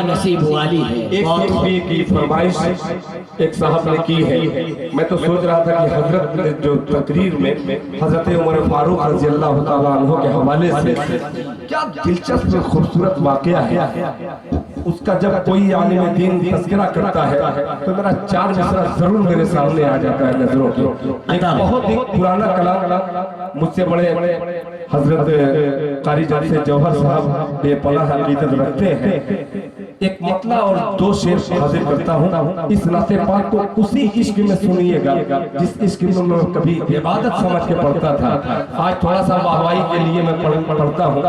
नसीब वाली है। एक की फरमाइश एक साहब ने की है। मैं तो सोच रहा था कि हजरत ने जो तकरीर में हजरत उमर फारूक रज़ी अल्लाह तआला अन्हु के हवाले से क्या दिलचस्प खूबसूरत वाकया है, उसका जब कोई आलिम दीन तज़किरा करता है तो मेरा 4 मिसरा जरूर मेरे सामने आ जाता है नजरों के। एक बहुत ही पुराना कलाम मुझसे बड़े हजरत कारी जैसे जौहर साहब बेपनाह अकीदत रखते हैं। एक मतला और 2 शेर हाजिर करता हूँ। इस नाते पाक को उसी इश्क में सुनिएगा जिस इश्क में मैं कभी इबादत समझ के पढ़ता था। आज थोड़ा सा वाहवाही के लिए मैं पढ़ता हूँ।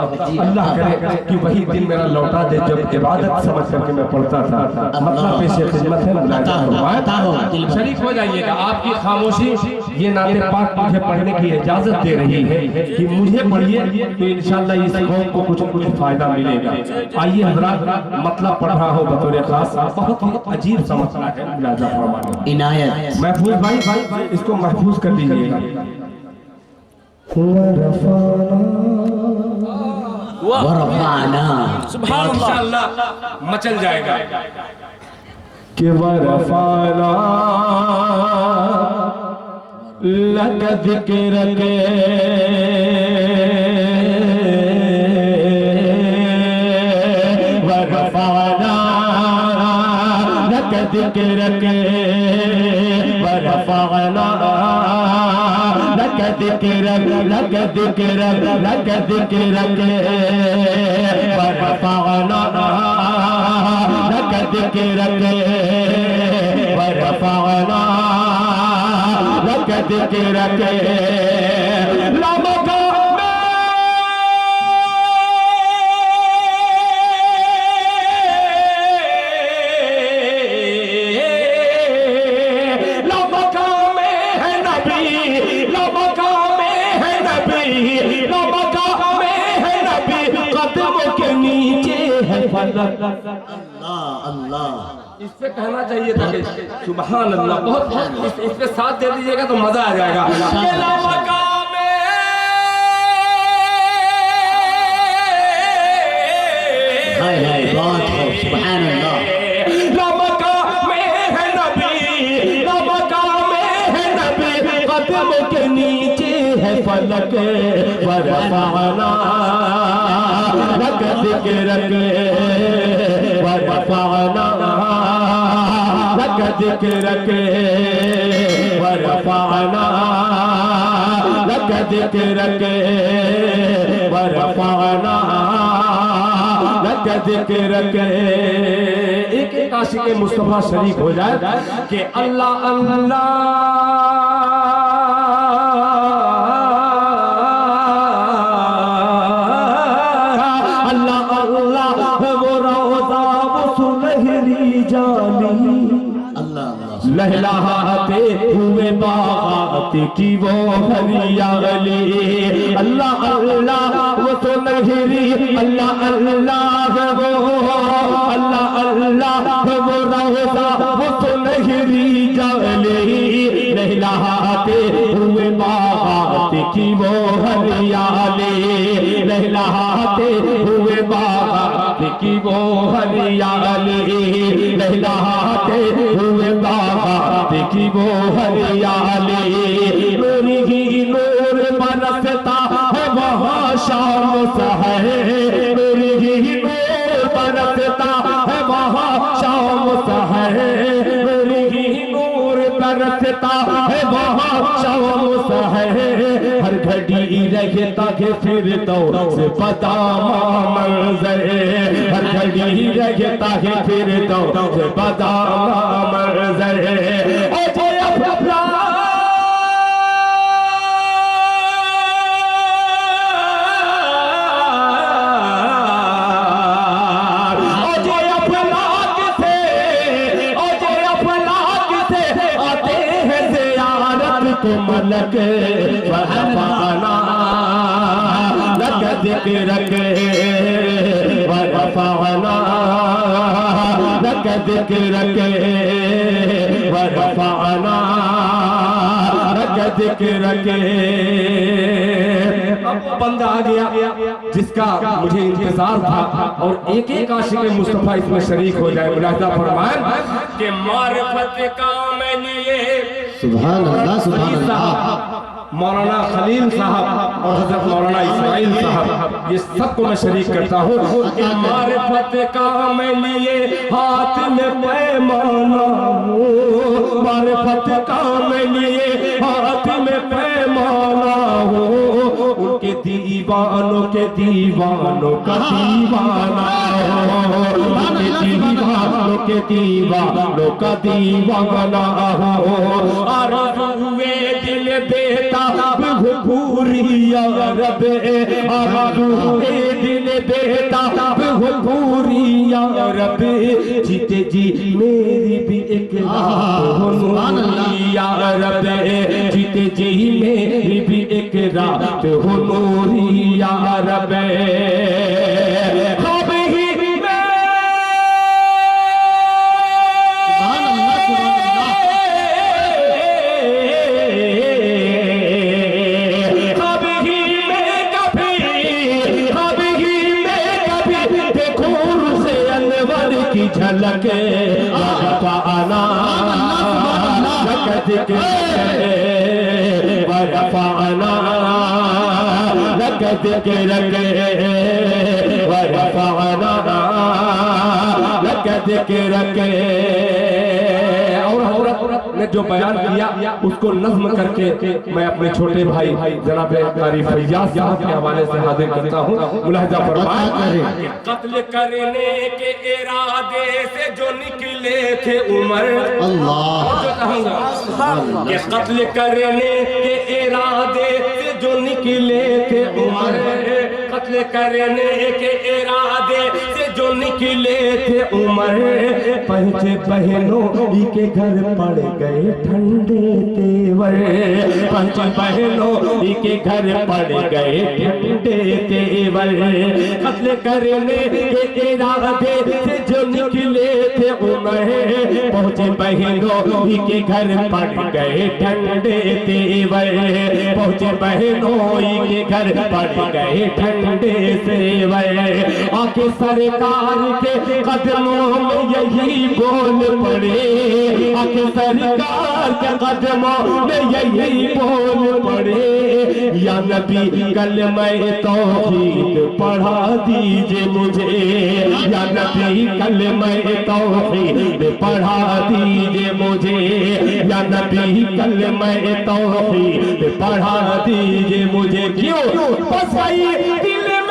अल्लाह करे कि वही दिन मेरा लौटा दे जब इबादत समझ करके मैं पढ़ता था। मतलब पेशे खिदमत है, शरीक हो जाइएगा। आपकी खामोशी ये नाते पाक मुझे पढ़ने की इजाजत दे रही है कि मुझे पढ़िए तो इंशाअल्लाह इस कौम को कुछ फायदा मिलेगा। आइए हज़रात, मतलब पढ़ रहा हो बतौर खास, बहुत ही अजीब सा मसला है। मुलाजा फरमाइए। इनायत महफूज भाई इसको महफूज कर लीजिएगा। वरफाना सुभान अल्लाह मचल जाएगा कि वरफाना लक ज़िक्र के वरफाना लक ज़िक्र के वरफाना लक ज़िक्र लक ज़िक्र लक ज़िक्र के वरफाना लक ज़िक्र के वरफाना लक ज़िक्र के अल्लाह अल्लाह इस पे कहना चाहिए था कि सुभान अल्लाह। बहुत इस पे साथ दे दीजिएगा तो मजा आ जाएगा। हाय हाय बात है सुभान अल्लाह। कदम के नीचे है फलक वरफाना लक ज़िक्र के वरफाना लक ज़िक्र के वरफाना लक ज़िक्र के वरफाना लक ज़िक्र के। एक आशिक़ मुस्तफ़ा शरीक हो जाए कि अल्लाह अल्लाह लहलाते हुए बात की वो हरियाली। अल्लाह अल्लाह वो तो लहरी अल्लाह अल्लाह वो अल्लाह अल्लाह वो रोज़ा वो तो लहरी जाली। लहलाते हुए बात की वो हरियाली लहलाते हुए बात की वो हरियाली लहलाते हुए की वो हरियाली। मेरी ही नूर बरसता है वहाँ शाम सहर। मेरी ही नूर बरसता है वहाँ शाम सहर। मेरी ही नूर बरसता है वहाँ शाम सहर। हर घड़ी रहता है फिर तो से बदामा मंजर। हर घड़ी रहता है फिर तो से बदामा मंजर। मलक वरफाना लक ज़िक्र के वरफाना लक ज़िक्र के वरफाना लक ज़िक्र के अब बंदा आ गया जिसका मुझे इंतजार था और एक एक आशिक मुस्तफा इसमें शरीक हो जाए। मुलाहिजा फरमाएं कि मारिफत का मैं लिए सुभान अल्लाह सुभान अल्लाह। मौलाना खलील साहब और हजरत मौलाना इस्माइल साहब ये सबको मैं शरीक करता हूँ कि मारिफत का मैं लिए हाथ में पैमाना हूँ, मारिफत का मैं लिए हाथ में पैमाना हूँ, उनके दीवानों के दीवानों का दीवाना हो, उनके दीवानों के दीवानों का दीवाना हो। आरज़ुए दिल बेता भूरिया रबे, आरज़ुए दिल बेता भूरिया रबे, जीते जी मेरी भी एक रात हो नूरिया रबे, जीते जी मेरी भी एक रात हो नूरिया रबे। झलके वरफ़अना लक ज़िक्र वरफ़अना लक ज़िक्र वरफ़अना लक ज़िक्र। और औरत ने जो बयान किया उसको नज़्म करके मैं अपने छोटे भाई जनाब कारी फैयाज साहब के हवाले से हाजिर करता हूँ। मुलाहिजा फरमाएं कत्ल करने के इरादे से जो निकले थे उमर, अल्लाह कि कत्ल करने के इरादे से जो निकले थे उमर, कत्ल करने के इरादे से जो निकले थे उमर, पहुंचे बहनों के घर पड़ गए ठंडे तेवर, पहुंचे बहनों के घर पड़ गए ठंडे तेवर, कत्ल करने के इरादे से जो निकले थे उमर, पहुंचे बहनों के घर पड़ गए ठंडे तेवर, पहुंचे बहनों के घर पड़ गए ठंडे तेवर। आके सरकार के कदमों में यही बोल पड़े, आके सरकार के कदमों में यही बोल पड़े, या नबी कलमा तौहीद पढ़ा दीजिए मुझे, या नबी कलमा तौहीद पढ़ा दीजिए मुझे, या नबी कलमा तौहीद पढ़ा दीजिए मुझे। क्यों बस दिल में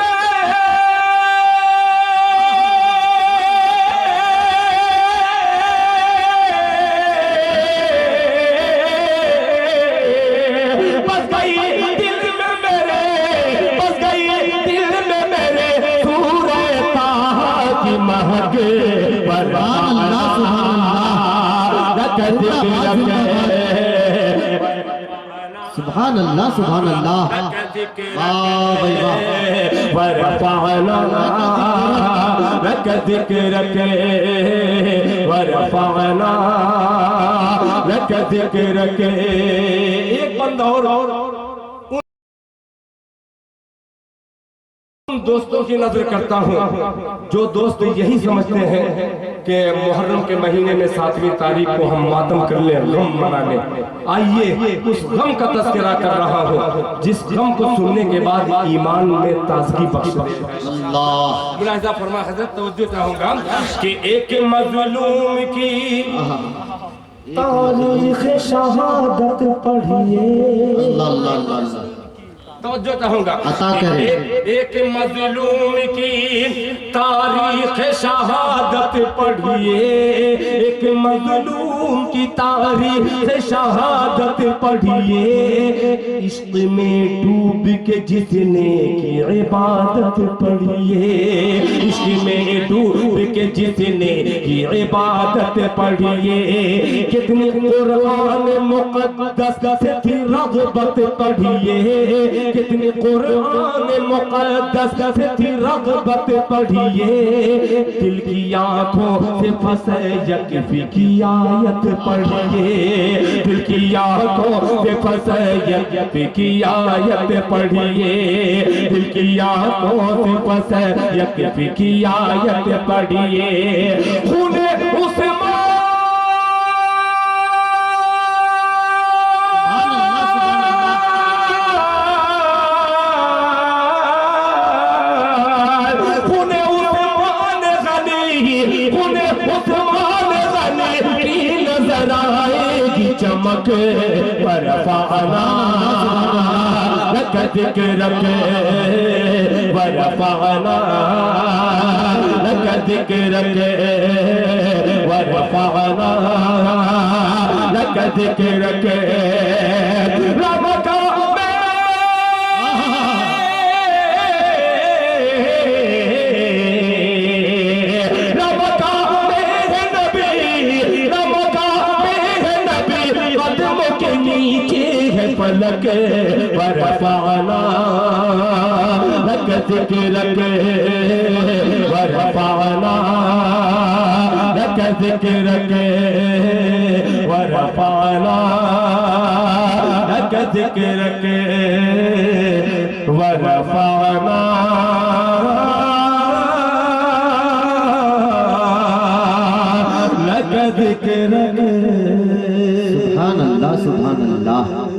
सुभान अल्लाह सुभान अल्लाह। वाह भाई वाह। वरफ़अना लक ज़िक्रक वरफ़अना लक ज़िक्रक। एक बंदा और दोस्तों की नजर करता हूँ जो दोस्त यही समझते हैं कि मुहर्रम के महीने में 7वीं तारीख को हम मातम कर लें, गम मना लें। आइए उस गम का तज़किरा कर रहा हूँ जिस गम को सुनने के बाद ईमान में ताजगी बख्शे। अल्लाह मुलाहिजा फरमाए हज़रत, तवज्जो चाहूंगा कि एक मज़लूम की तारीख़ शहादत पढ़िए, तवज्जो चाहूंगा एक मज़लूम की तारीख़ शहादत पढ़िए, एक मज़लूम की तारीख़ शहादत पढ़िए, इश्क़ में डूब के जिसने की इबादत पढ़िए, इश्क़ में डूब के जिसने की इबादत पढ़िए, कितनी कुरान मुक़द्दस से थी रग़बत पढ़िए, कितनी कुरान मुक़द्दस से थी रग़बत पढ़िए, दिल की आँखों से फंसे यक नबी की आयत पढ़िए, दिल की आंखों से फंसे नबी की आयत पढ़िए, दिल की आंखों से फंसे नबी की आयत पढ़िए। खूने उस्मान चमक बरफाना लक जिक्र के बरफाना लक जिक्र के बरफाना लक जिक्र के रब का पलक बरफाना लक जिक्र के बरफाना लक जिक्र के बरफाना लक जिक्र के बरफाना लक जिक्र के। सुभान अल्लाह सुभान अल्लाह।